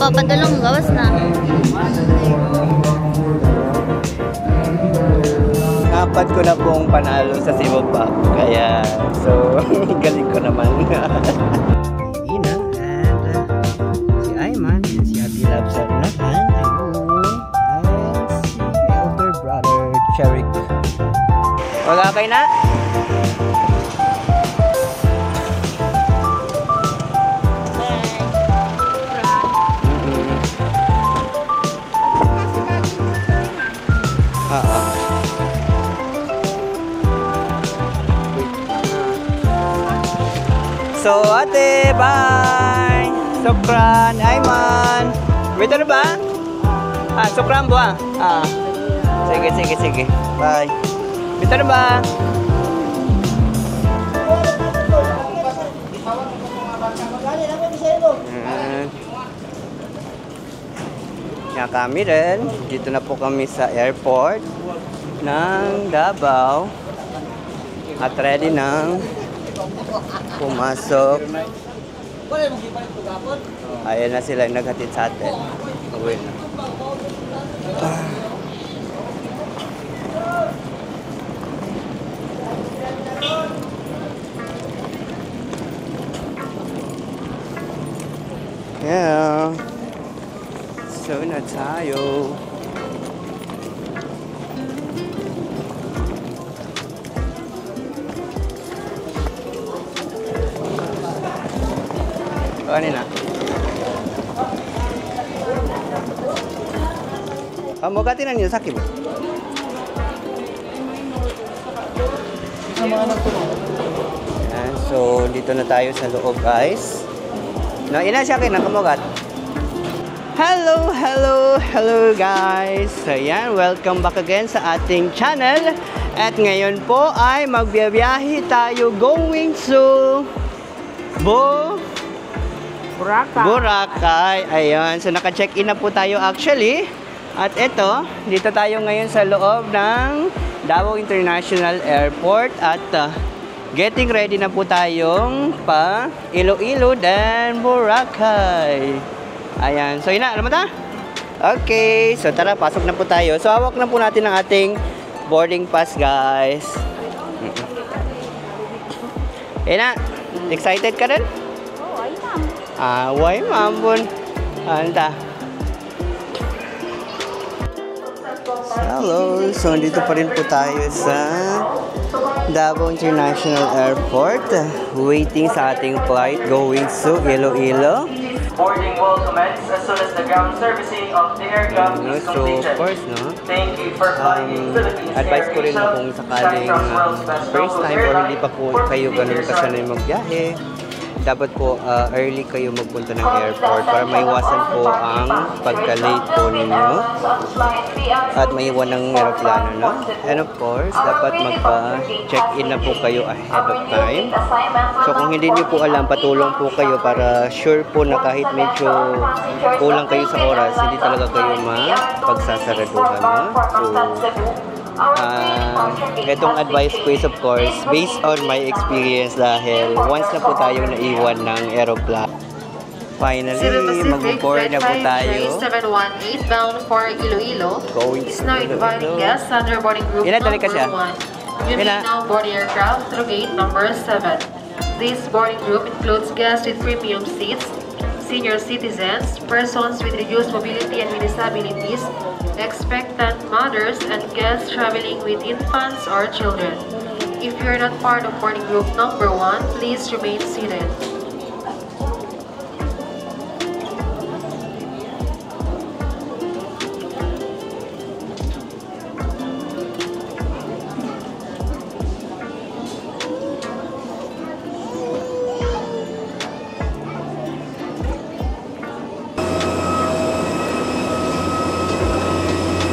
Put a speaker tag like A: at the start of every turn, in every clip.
A: Papadulong gawas na.
B: Apat ko na pong panalo sa Cebu pa. Kaya, so, galing ko naman. Ina, and si Ayman, and si Ate Love sa unahan. And si elder brother, Cherik. Magkakay na? So, ate, bye! Sukran, Ayman! Wait, ano ba? Sukran ba? Sige, sige, sige. Bye. Wait, ano ba? Yan kami rin. Dito na po kami sa airport ng Davao. At ready nang pumasok. Ayan na sila yung naghatid sa atin. Uwi na. Yeah. So na tayo. Ano na? Mau ganti niyo sakit. So dito na tayo sa loob, guys. No, ina siya kina kamugat. Hello, hello, hello guys. So yan, welcome back again sa ating channel. At ngayon po ay magbiyahe tayo going to Boracay. Ayun. So, naka-check-in na po tayo actually. At ito, dito tayo ngayon sa loob ng Davao International Airport. At getting ready na po tayong pa Iloilo dan Boracay. Ayan. So, ina, alam mo ta? Okay. So, tara, pasok na po tayo. So, hawak na po natin ang ating boarding pass, guys. Ina, excited ka rin? Why, mambon? Anda. Hello. So, dito pa rin po tayo sa Davao International Airport. Waiting sa ating flight going to Iloilo.
C: Boarding will commence as soon as the ground servicing of the aircraft is completed.
B: So, of course, no?
C: Thank you for flying Philippines
B: advice ko rin na kung sakaling first time or hindi pa po kayo ganun kasanay magbiyahe, dapat po early kayo magpunta ng airport para maiwasan po ang pagka-late po ninyo at maiwan ng aeroplano, no? And of course, dapat magpa-check-in na po kayo ahead of time. So kung hindi niyo po alam, patulong po kayo para sure po na kahit medyo kulang kayo sa oras, hindi talaga kayo mapagsasaraduhan, no? So itong advice ko is of course based on my experience dahil once na po tayong naiwan ng aeroplano. Finally, mag-board na po tayo.
D: 718 bound for Iloilo is now inviting guests under boarding group number 1. You may now board the aircraft through gate number 7. This boarding group includes guests with premium seats, senior citizens, persons with reduced mobility and with disabilities, expectant mothers, and guests traveling with infants or children. If you are not part of boarding group number 1, please remain seated.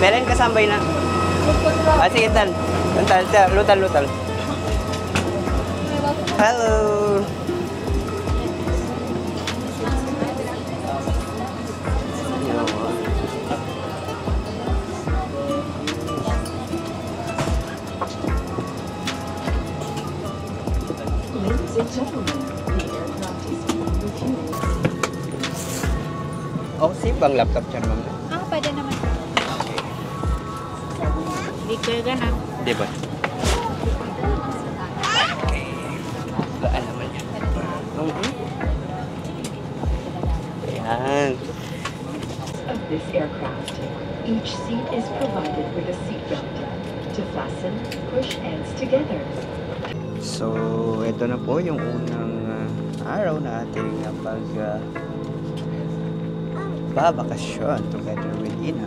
B: Meron kasambay na. Sige, tal. Lutal. Hello. Ladies and gentlemen, the aircraft is being refueled. Oh, safe bang laptop dyan, ma'am?
A: Pwede naman.
B: Okay.
A: Bigger ka na.
B: Di ba? Okay. Gaan naman yan. Ayan.
E: Of this aircraft, each seat is provided with a seatbelt. To fasten, push ends together.
B: So, ito na po yung unang araw na ating babakasyon together with Ina.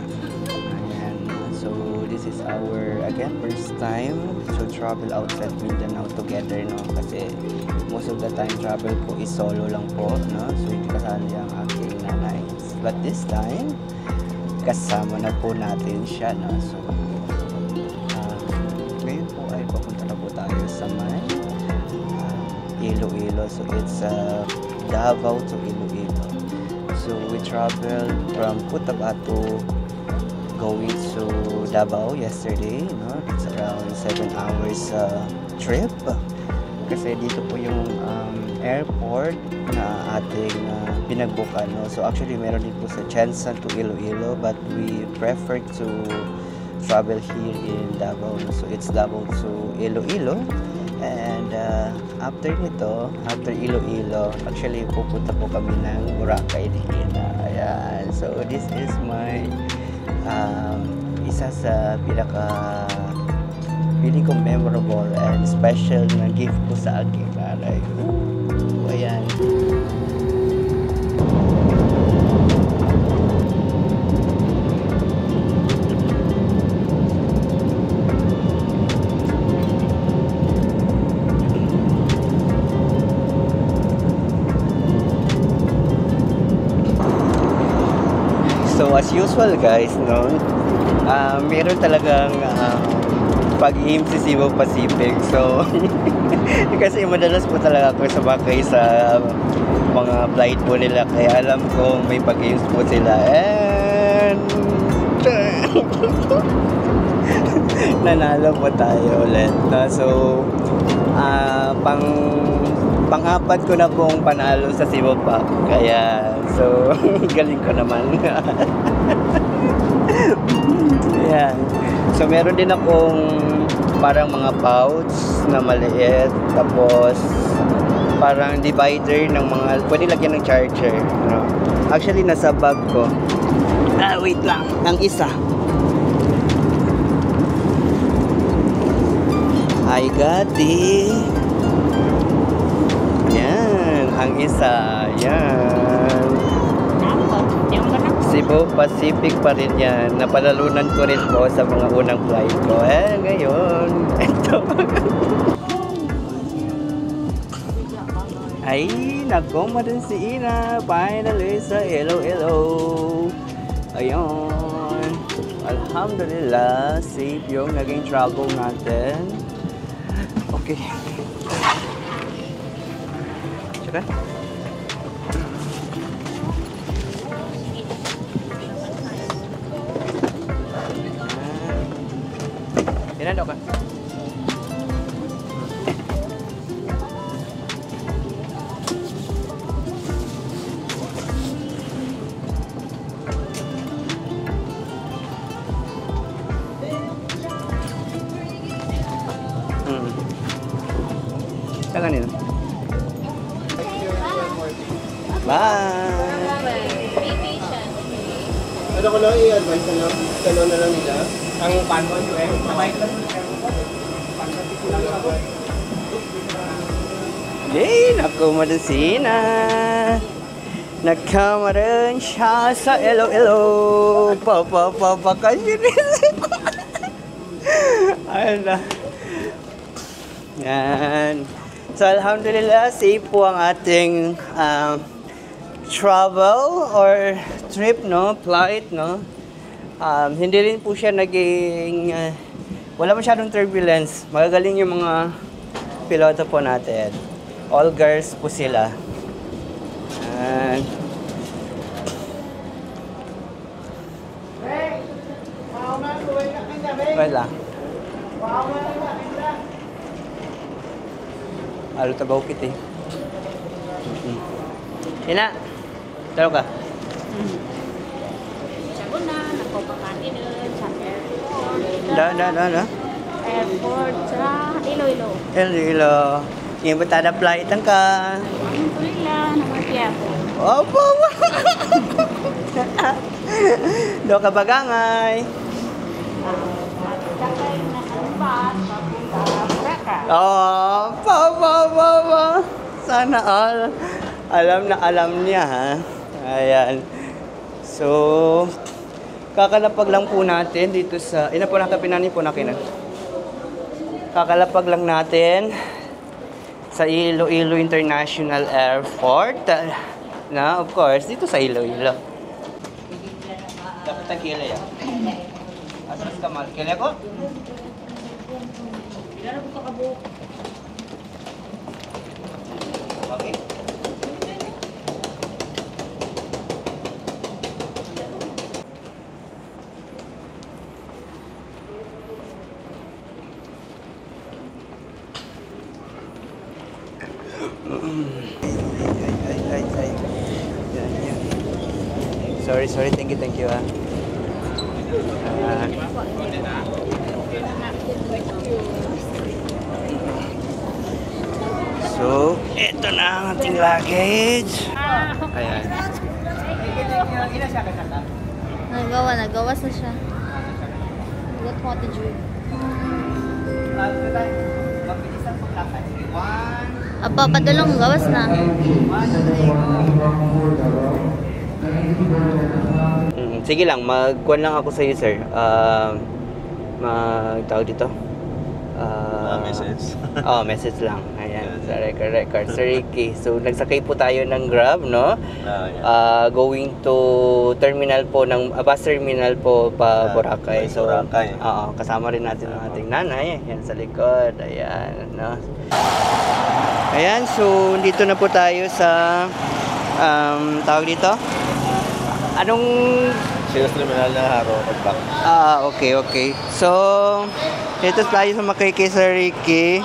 B: Ayan. So, this is our, again, first time to travel outside Mindanao together, no? Kasi most of the time travel ko is solo lang po, no? So, hindi kasali ang aking nanay. But this time, kasama na po natin siya, no? So, ngayon po ay papunta na po tayo sa may Iloilo. So, it's Davao to Iloilo. So, we traveled from Cotabato going to Davao yesterday, no? It's around 7 hours trip. Kasi dito po yung airport na ating pinagbukan, no? So, actually, meron din po sa Jensen to Iloilo, but we prefer to travel here in Davao. So, it's Davao to Iloilo. And after nito, after Iloilo, actually pupunta po kami ng Boracay din. Ayan. So, this is my isa sa feeling ko memorable and special na gift ko sa aking nanay. Ayan. So as usual guys, no, meron talagang pag-aim si Cebu Pacific. So kasi madalas po talaga ako sumakay sa mga flight po nila, kaya alam ko may pag-aims po sila. And nanalo po tayo ulit, no? So pang-apat ko na pong panalo sa Cebu Pac. Kaya, so, galing ko naman. Ayan. So, meron din akong parang mga pouch na maliit. Tapos, parang divider ng mga, pwede lagyan ng charger. No? Actually, nasa bag ko. Wait lang. Ang isa. I got it. Yan, ang isa. Yan. Cebu Pacific pa rin yan. Napalalunan ko rin po sa mga unang flight ko. Ngayon, ito. Ay, nako mo din si Ina. Finally sa Iloilo. Ayun. Alhamdulillah, safe yung naging travel natin. Okay. Tsaka. Yan daw ka. Saan kanina? Bye!
F: Ano ko lang i-advise na lang, gano'n na lang nila. Ang panon ko eh, nabait lang.
B: Yay! Nakumadasina! Nagkamaran siya sa Iloilo! Papapapakasinisin ko! Ayun na. Yan. So, alhamdulillah, safe po ang ating travel or trip, no? Flight, no? Hindi rin po siya naging wala masyadong turbulence. Magagaling yung mga piloto po natin. All girls po sila. Wala. Alo tabaw kit eh. Ina. Taro ka.
A: ako pagkakinin sa airport.
B: Airport
A: sa Iloilo.
B: Iloilo. Yung batada flight ang ka.
A: Alhamdulillah, naman ako.
B: Opo! Do ka bagangay.
A: Sakay na ang bus, papunta Boracay.
B: Oh, pa. Sana all. Alam na alam niya, ha? Ayan. So, kakalapag lang po natin dito sa... Ina po nakapinani po nakinan. Kakalapag lang natin sa Iloilo International Airport. Na, of course, dito sa Iloilo. Dapat ang kilay, ah. Asas ka mal. Kilay ko? Okay. Ay. Yan. Sorry. Thank you, ah. So, ito na ang ating luggage. Ayan.
A: Nagawas na siya. What did you? Apa, padulong gawas na.
B: Sige lang, magkuhan lang ako sa iyo, sir. Tawag dito?
G: Message.
B: Message lang. Ayan, sa record. Sir Ricky. So, nagsakay po tayo ng Grab, no? Going to terminal po, bus terminal po pa Boracay. So,
G: Boracay.
B: kasama rin natin ang ating nanay. Ayan, sa likod. Ayan, no? Ayan, so, dito na po tayo sa, tawag dito? Anong...
G: Sales terminal na Haro, Pagback.
B: Okay. So, dito tayo sa makikay sa Ricky.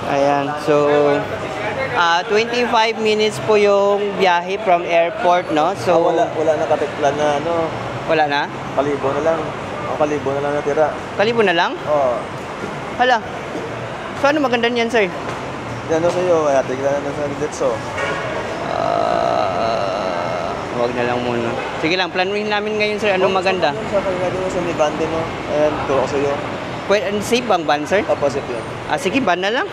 B: Ayan, so, 25 minutes po yung biyahe from airport, no? So,
G: wala na katiklan na ano.
B: Wala na?
G: Kalibo na lang. Kalibo na lang natira.
B: Kalibo na lang?
G: Oo.
B: Hala. So, ano maganda niyan, sir?
G: Yan o sa'yo, tignan na sa Litso.
B: Huwag na lang muna. Sige lang, planuhin namin ngayon, sir. Anong maganda?
G: Sa kanya doon sa may bande mo. Ayan, turo ko sa'yo.
B: Pwede, safe bang ban, sir?
G: Opposite yun.
B: Sige, ban na lang.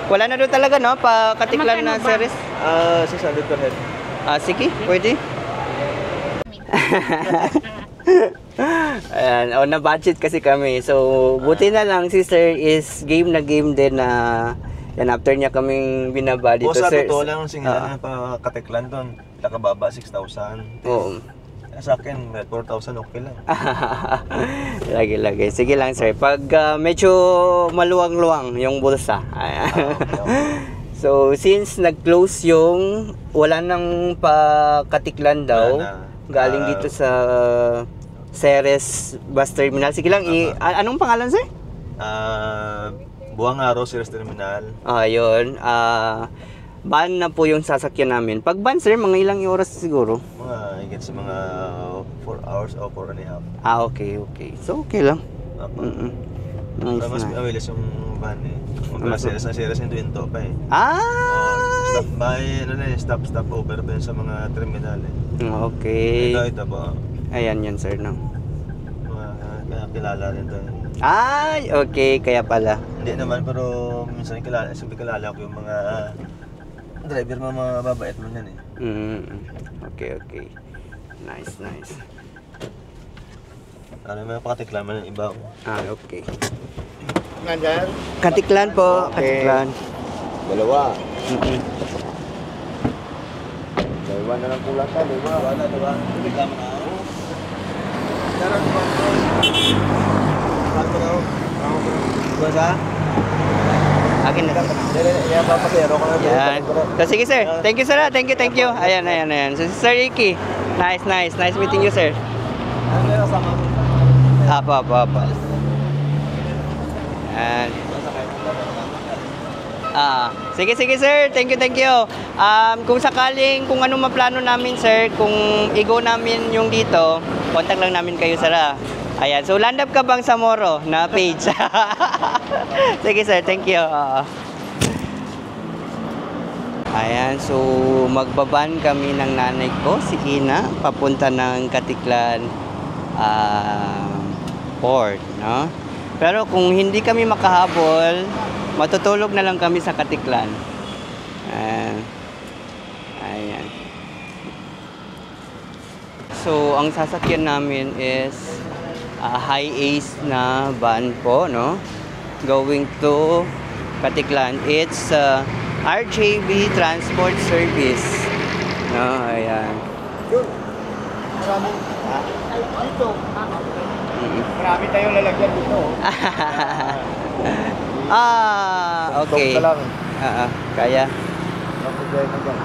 B: Wala na doon talaga, no? Katiklan na series.
G: 600 per head.
B: Sige, pwede. Ayan, na budget kasi kami. So, buti na lang si sir is game na game din na yan after niya kaming binaba dito,
G: Sa
B: sir.
G: totoo lang, singilan na pa katiklan doon. Nakababa 6,000.
B: Oo.
G: Sa akin, 4,000 okay lang.
B: Lagi. Sige lang, sir. Pag medyo maluwang-luwang yung bulsa. So, since nag-close yung wala nang pa-katiklan daw, galing dito sa Ceres Bus Terminal. Sige lang, anong pangalan, sir?
G: Buwang Araw, Ceres Terminal.
B: Ayun. Ban na po yung sasakyan namin. Pag ban, sir, mga ilang oras siguro?
G: Higit sa mga 4 hours o 4 and a half.
B: Okay. So, okay lang. Nice.
G: Mas mabilis yung van eh. Kung Ceres yung Twinto pa eh. Stop by, stop over pa yun sa mga terminal eh.
B: Okay.
G: Ito po.
B: Ayan yan, sir, no?
G: Kaya kilala rin to eh.
B: Okay, kaya pala.
G: Hindi naman, pero minsan kilala ko yung mga driver mo, mga babait mo yan eh.
B: Okay. Nice.
G: Ano may pakatiklaman ng iba.
B: Okay.
G: Nandyan?
B: Katiklan po. Katiklan.
G: Dalawa.
B: Dalawa na lang kulang ka,
G: Diba? Reklaman na ako. Daran ba? Ano daw? Basa?
B: Akin na.
G: Yan, papasero ko na.
B: Yan. So, sige, sir. Thank you, sir. Thank you. Ayan. So, Sir Ricky. Nice meeting you, sir.
G: Ano yung kasama mo?
B: Apa. And Sige, sige sir. Thank you, thank you. Kung sakaling, kung anong maplano namin sir, kung i-go namin yung dito, contact lang namin kayo sir. Ayan. So, land up ka bang sa Moro na page? Sige sir, thank you. Ayan. So, magbaban kami ng nanay ko, si Ina, papunta ng Katiklan Port, no? Pero kung hindi kami makahabol, matutulog na lang kami sa Katiklan. Ayan. So, ang sasakyan namin is high ace na van po, no? Going to Katiklan. It's RJB Transport Service. No, ayan.
F: Dito. Marami tayong lalagyan dito.
B: Okay.
G: Stop ka lang.
B: Kaya.
G: Napagay na dyan.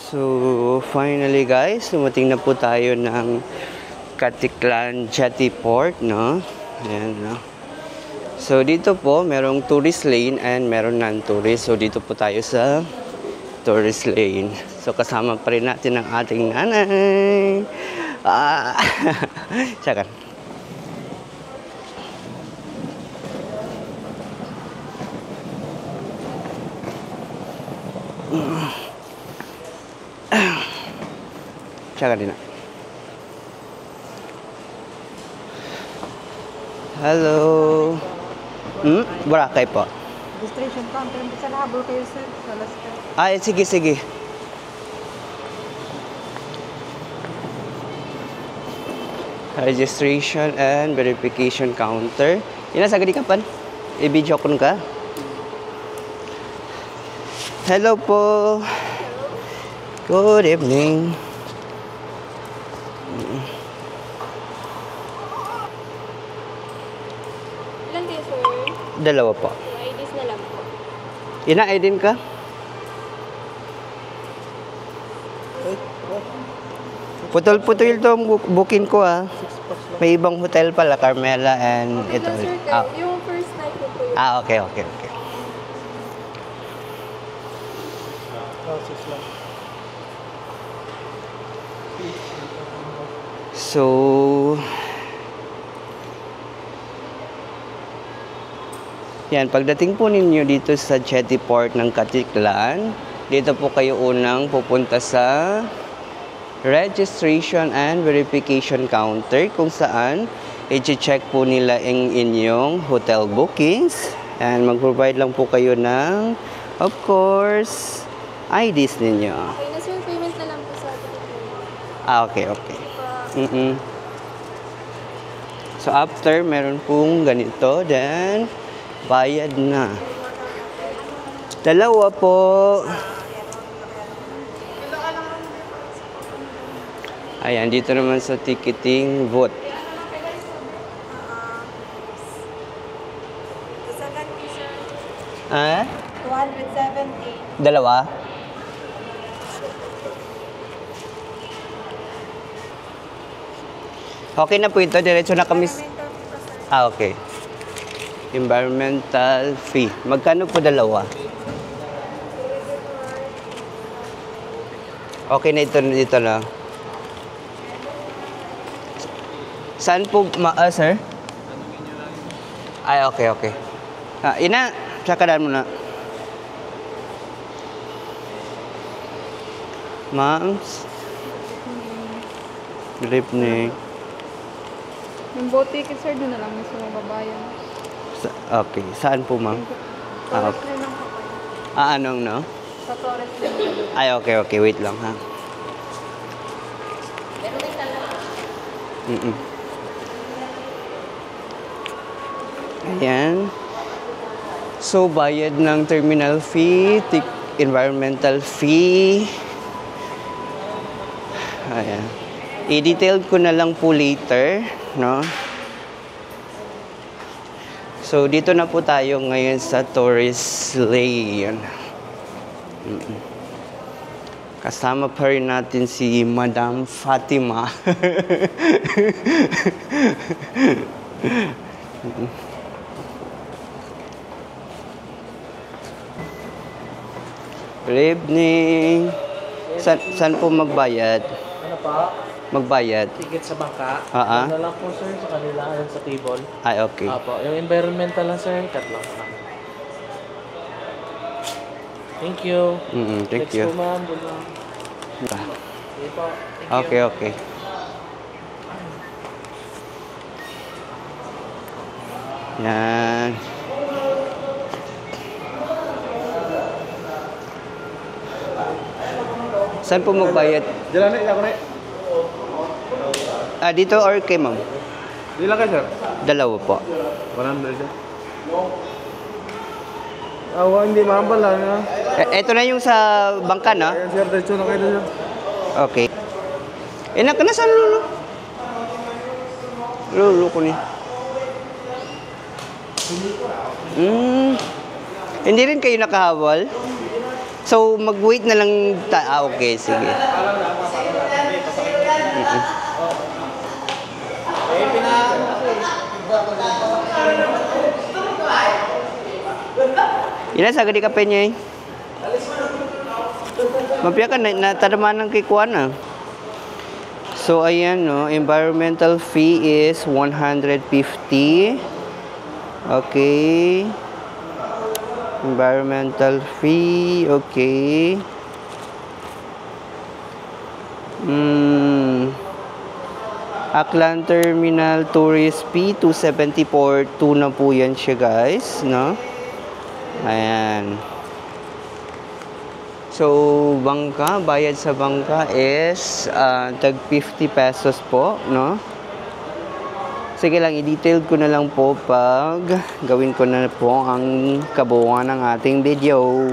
B: So, finally guys, dumating na po tayo ng Katiklan Jetty Port, no? Ayan, no? So, dito po, merong tourist lane and meron non-tourist. So, dito po tayo sa tourist lane. So, kasama pa rin natin ang ating nanay. Siya kan. Siya kan din na. Hello. Boracay po.
H: Registration counter. Sa nahabol kayo sir. Sa last ka.
B: Ay, sige, sige. Registration and verification counter. Ina, sagadi ka pan? I-video ko ka? Hello po. Good evening.
H: Ilan kayo sir?
B: Dalawa po.
H: IDs na lang po.
B: Ina, ID ka? Putol-putol to booking ko May ibang hotel pala, Carmela and
H: Okay
B: ito.
H: lang sir. Yung first night ko po yun.
B: Okay. So, yan, pagdating po ninyo dito sa Jetty Port ng Katiklan, dito po kayo unang pupunta sa registration and verification counter kung saan i-check po nila ang inyong hotel bookings and mag-provide lang po kayo ng, of course, IDs ninyo.
H: Okay na sir. Payment na lang po sa atin.
B: Okay. So after, meron pong ganito, then bayad na. Dalawa po. Ayan, dito naman sa ticketing booth. Ah?
H: 270.
B: Dalawa? Okay na po ito. Diretso na kami. Okay. Environmental fee. Magkano po dalawa? Okay na ito dito na. Saan po, sir? Ay, okay. Ina, sakadaan mo na. Ma'ams. Good evening.
H: Yung boat ticket sir, doon na lang sa mababayan.
B: Okay. Saan po, ma'am?
H: Torres na lang po kayo.
B: Anong, no?
H: Sa Torres na lang.
B: Ay, okay. Wait lang, ha? Ayan. So, bayad ng terminal fee, environmental fee. Ayan. I-detail ko na lang po later, no? So, dito na po tayo ngayon sa tourist lane. Kasama pa rin natin si Madam Fatima. Good evening. Saan po magbayad?
F: Ano pa?
B: Magbayad?
F: Ticket sa bangka.
B: Ah.
F: Ano lang po sir, sa kanila, sa table.
B: Ay, okay.
F: Apo, yung environmental lang sir, cut lang po. Thank you.
B: Thank
F: Next
B: you.
F: po ma'am, good ma'am. Sige po. Thank you.
B: Okay. Yan. Saan po magbayad?
G: Jalan na, ilang na.
B: Dito or kay ma'am?
G: Ilang ka, sir?
B: Dalawa po.
G: 100 sir. Hindi mahambal lang.
B: Ito na yung sa bangka na?
G: Ayan, sir, diretso na kayo, sir.
B: Okay. Ka na saan, Lulu? Lulu ko ni. Hindi rin kayo nakahawal? So, mag-wait na lang okay, sige. Ina sa gadi ka niya eh. Mapiya ka na tadaman ng kikuan na. So, ayan, no, environmental fee is 150. Okay. Environmental fee, okay. Aklan Terminal Tourist fee, 274. 2 na po yan siya, guys, no? Ayan. So, bangka, bayad sa bangka is tag 50 pesos po, no? Sige lang, i-detail ko na lang po pag gawin ko na po ang kabuuan ng ating video.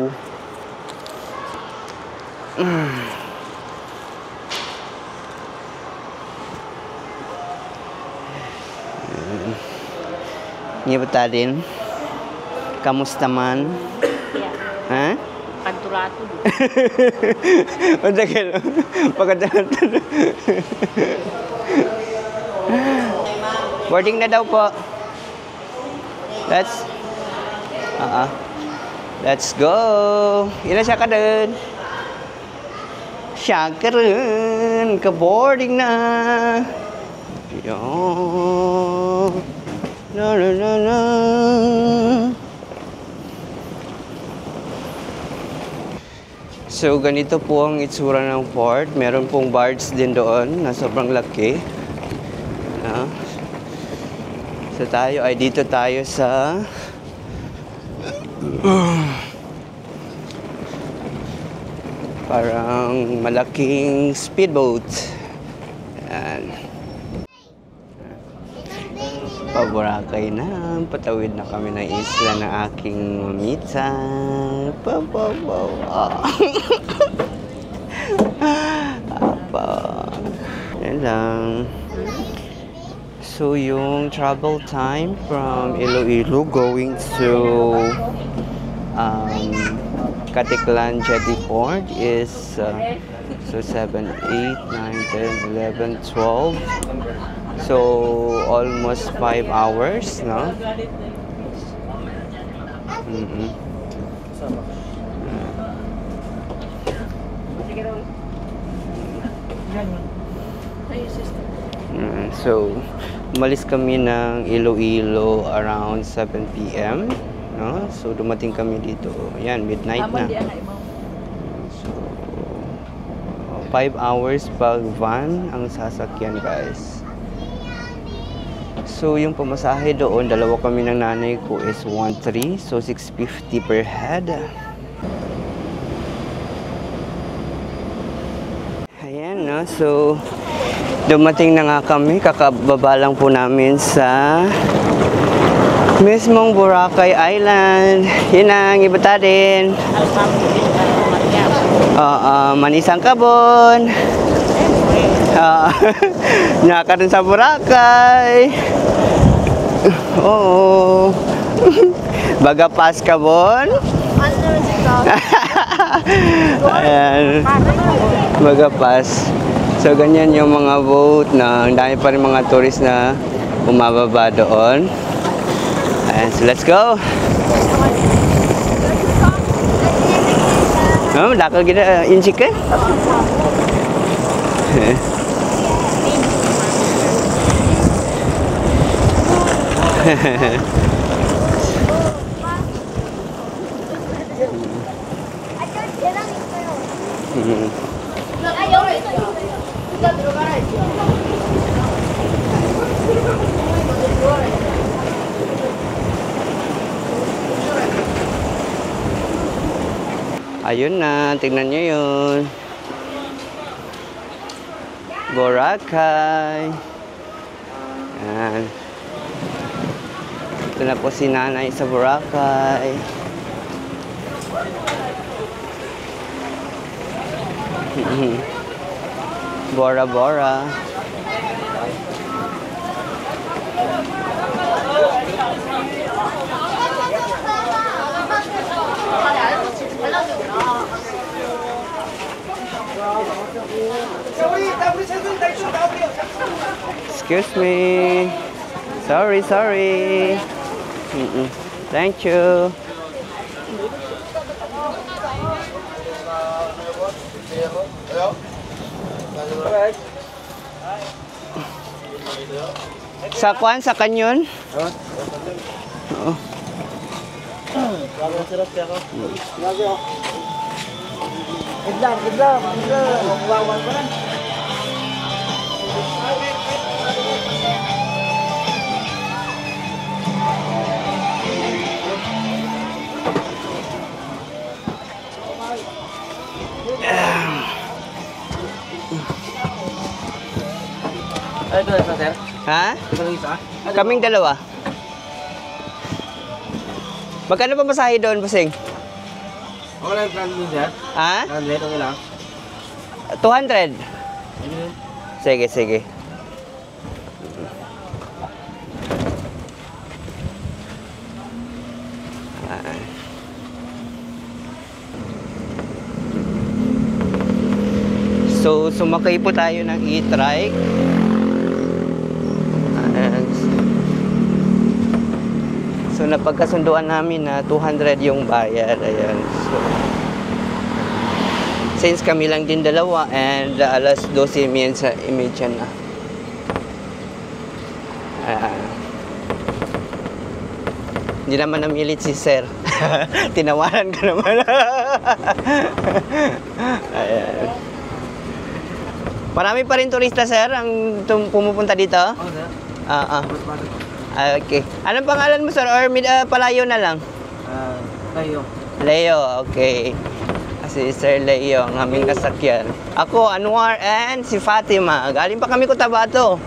B: Ngibata din. Kamusta man? Ha?
A: Kanturato.
B: Matagal. Pagkatagal. Boarding na daw po. Let's go. Ina siya ka dun. Siya ka rin. Ka-boarding na. Yan. Na. So, ganito po ang itsura ng port. Meron pong barge din doon na sobrang laki. So tayo ay dito tayo sa parang malaking speedboat. Ayan. Paboracay na. Patawid na kami ng isla ng aking mamita. Yan lang. So, yung travel time from Iloilo going to Caticlan Jetty Port is so 7, 8, 9, 10, 11, 12. So, almost 5 hours, no? So, umalis kami ng Iloilo around 7 p.m. No? So, dumating kami dito. Ayan, midnight na. So, 5 hours pag van ang sasakyan, guys. So, yung pamasahe doon, dalawa kami ng nanay ko is 1.3. So, 650 per head. Ayan, no? So, dumating na nga kami, kakababa lang po namin sa mismong Boracay Island. Yun ang ibata din. Manisang Kabon. Nyaka rin sa Boracay. Oo. Bagapas Kabon. Ayan. Bagapas. So, ganyan yung mga boat na ang dami pa rin mga tourist na bumababa doon. Ayan, so let's go! Oh, dako gina in chicken. Ayun na, tingnan nyo yun. Boracay. Yan. Ito na po si nanay sa Boracay. Bora Bora. Excuse me. Sorry. Thank you. Sa kwan, sa kanyon? Oo. Idlam. Wawan ko na.
F: Ito na sir.
B: Ha?
F: Ito na isa.
B: Kaming dalawa. Magkano pa masahe doon, Pasing?
F: Okay lang plan din sir.
B: Ha?
F: Okay lang.
B: 200. Sige. So, sumakay po tayo ng e-trike. So, napagkasunduan namin na 200 yung bayad. Ayan. So, since kami lang din dalawa and alas 12:30 na. Hindi naman namilit si sir. Tinawaran ka naman. Ayan. Marami pa rin turista, sir, ang pumupunta dito?
F: Oo, sir.
B: Okay. Anong pangalan mo, sir? Or palayo na lang? Leo, okay. Si Sir Leo, ang aming nasakyan. Ako, Anwar, and si Fatima. Galing pa kami Cotabato.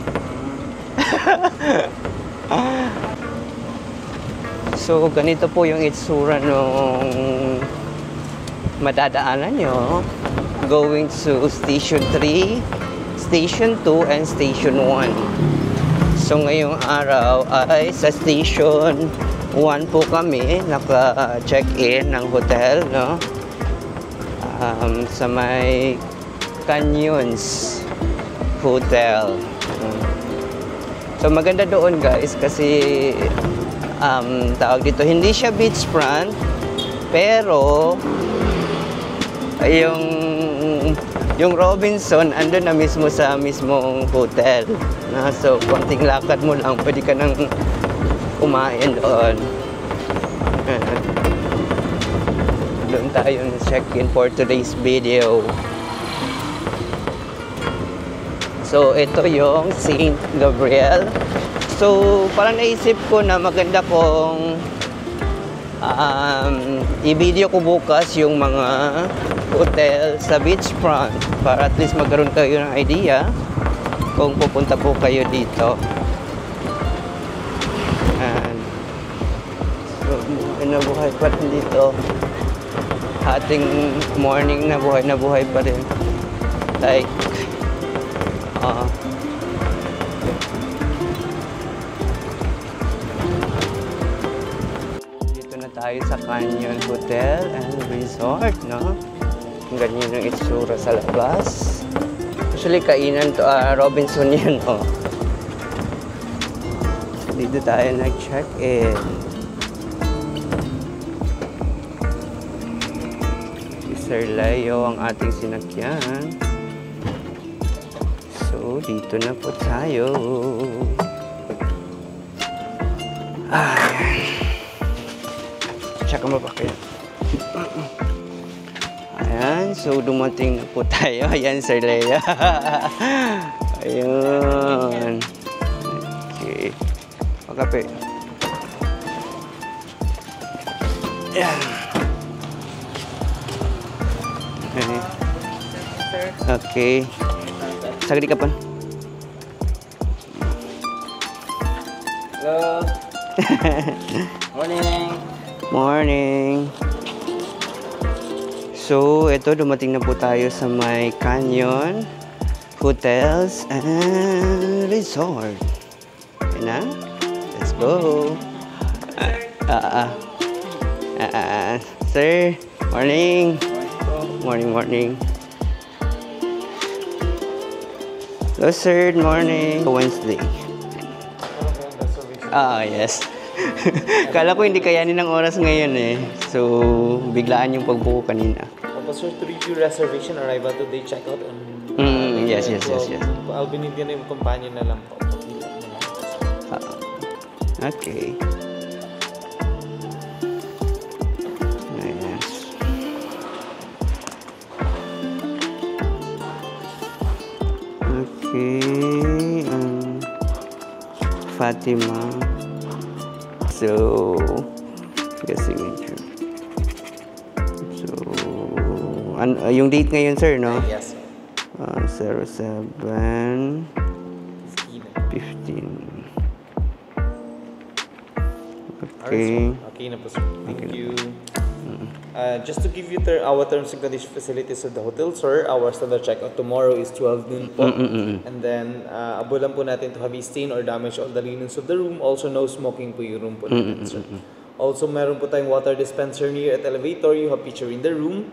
B: So, ganito po yung itsura nung madadaanan nyo. Going to Station 3, Station 2, and Station 1. So, ngayong araw ay sa Station 1 po kami. Naka-check-in ng hotel, no? Sa may Canyons Hotel. So, maganda doon, guys, kasi tawag dito, hindi siya beachfront, pero yung Robinson andun na mismo sa mismong hotel. So, konting lakad mo lang, pwede ka nang kumain doon. Doon tayo check-in for today's video. So, ito yung St. Gabriel. So, parang naisip ko na maganda kong i-video ko bukas yung mga hotel sa beachfront para at least magkaroon kayo ng idea kung pupunta po kayo dito. And so, nabuhay pa rin dito. Ating morning na buhay pa rin. Like, dito na tayo sa Canyon Hotel and Resort, no? Ganyan yung itsura sa labas. Actually, kainan to, Robinson yan, oh. Dito tayo nag-check-in. Sir Leo ang ating sinakyan. So, dito na po tayo. Ayan. Tsaka mapakit. Ayan, so dumating na po tayo. Ayan, Sir Leo. Ayun. Okay. Pagkape. Ayan. Okay. Saglit ka pa.
F: Hello. Morning.
B: Morning. So, ito, dumating na po tayo sa may Canyon Hotels and Resort. Ayan na. Let's go. Sir, morning. Morning. Hello, sir. Good morning. Wednesday. Yes. Kala ko hindi kayanin ng oras ngayon eh. So, biglaan yung pagbuko kanina.
I: Sir, to review reservation, arrival today, checkout, and...
B: Yes.
I: I'll be needing yung companion na lang po.
B: Okay. Yes. Okay. Fatima. So, signature. So, yung date ngayon, sir, no?
I: Yes, sir.
B: 07/15. Okay.
I: Okay na po, sir. Thank you. Just to give you our terms and conditions facilities of the hotel, sir, our standard checkout tomorrow is 12 noon po. And then, abulan po natin to have a stain or damage all the linens of the room. Also, no smoking po yung room po natin, sir. Also, meron po tayong water dispenser near at elevator. You have picture in the room.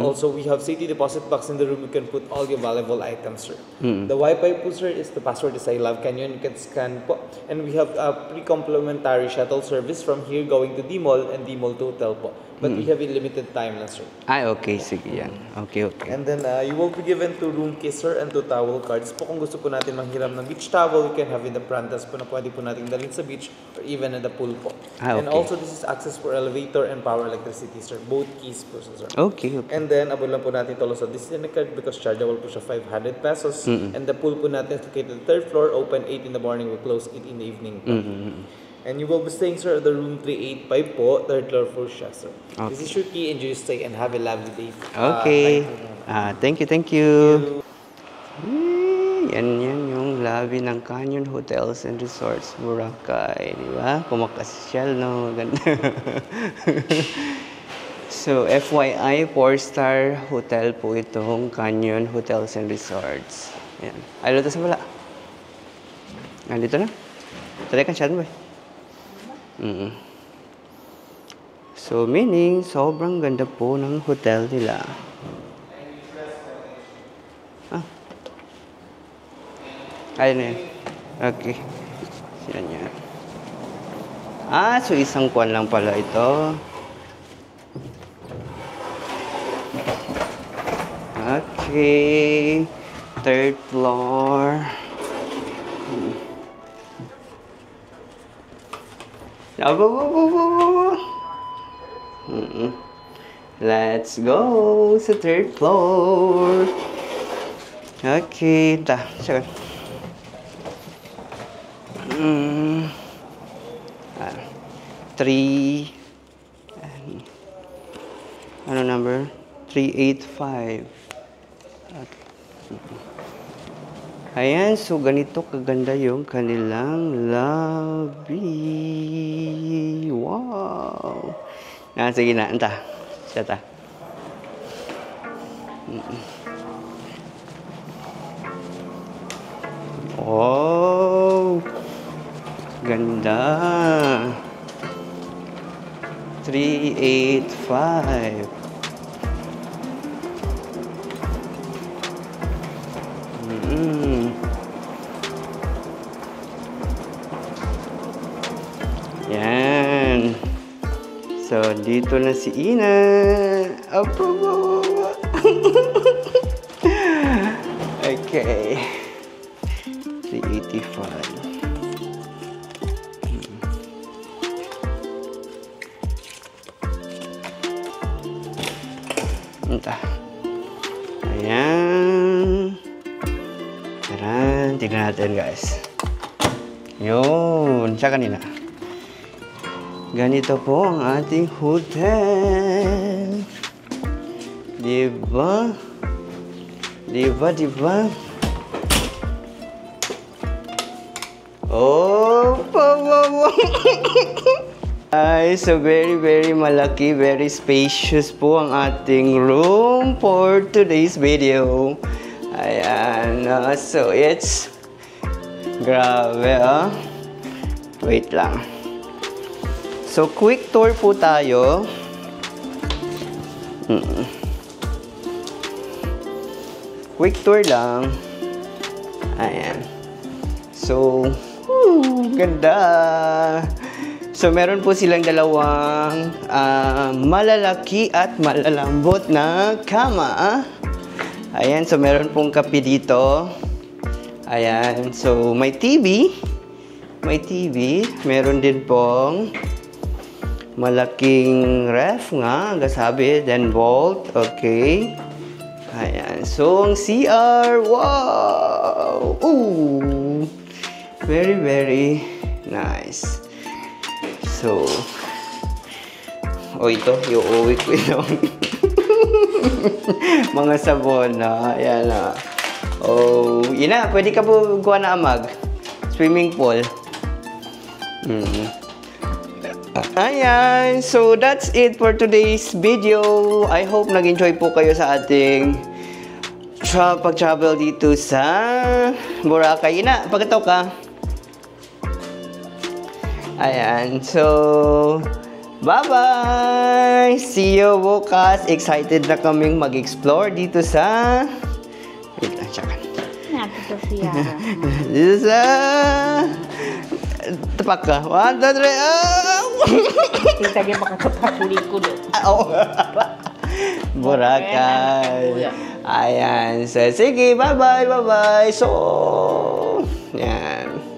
I: Also, we have safety deposit box in the room. You can put all your valuable items, sir. The Wi-Fi po, sir, is the password is I Love Canyon. You can scan po. And we have a pre-complimentary shuttle service from here going to D-Mall and D-Mall to hotel po. But we have a limited time lang, sir.
B: Okay. Sige yan. Okay.
I: And then, you will be given 2 room keys, sir, and 2 towel cards po. Kung gusto po natin manghiram ng beach towel, we can have in the prantas po na pwede po natin dalhin sa beach or even in the pool po.
B: Okay.
I: And also, this is access for elevator and power electricity, sir. Both keys po, sir.
B: Okay.
I: And then, abot lang po natin ito sa Disney card because chargeable po siya 500 pesos. And the pool po natin is located on the 3rd floor, open 8 in the morning, we close 8 in the evening. And you will be staying, sir, at the room 385 po, 3rd floor for siya, sir.
B: Okay.
I: This is your key. Enjoy your stay and have a lovely day.
B: Okay. Thank you. Yan yung lobby ng Canyon Hotels and Resorts, Boracay. Di ba? Kumakasyal, no? Ganda. So, FYI, 4-star hotel po itong Canyon Hotels and Resorts. Yan. Ay, luto sa wala. Nandito na. Tali ka, chat mo eh. So, meaning, sobrang ganda po ng hotel nila. Ayun na yun. Okay. Sino yan? So isang kwan lang pala ito. Okay. 3rd floor. Let's go sa 3rd floor. Okay, sure. 3 ano number? 385. Okay. Ayan, so ganito kaganda yung kanilang lobby. Wow. Sige na, anta. Siyata. Oh, ganda. 385. Yan. So, dito na si Ina. Okay. 385. Entah. Ayan. Tara, tignan natin guys. Yun, siya kanina. Ganito po ang ating hotel. Diba? Diba? Oh, Ay, so very malaki, very spacious po ang ating room for today's video. Ayan, so it's grabe wait lang. So quick tour po tayo. Quick tour lang. Ayan. So ganda. So, meron po silang dalawang malalaki at malalambot na kama. Ayan, so meron pong kape dito. Ayan, so may TV. May TV. Meron din pong malaking ref nga, gasabi, then vault. Okay. Ayan, so ang CR. Wow! Ooh! Very nice. So, ito, iuwi ko yung mga sabon na, ayan na. Yun na, pwede ka po gawa na amag. Swimming pool. Ayan, so that's it for today's video. I hope nag-enjoy po kayo sa ating pag-travel dito sa Boracay. Yun na, pagkataw ka. Ayan, so bye-bye! See you bukas! Excited na kaming mag-explore dito sa... Wait lang, tsaka.
A: Napito siya.
B: Dito sa... Tapak ka. 1, 2, 3...
A: Kita niya makakapasuli ko doon.
B: Oo. Boracay. Ayan. So, sige, bye-bye, bye-bye. So, yan.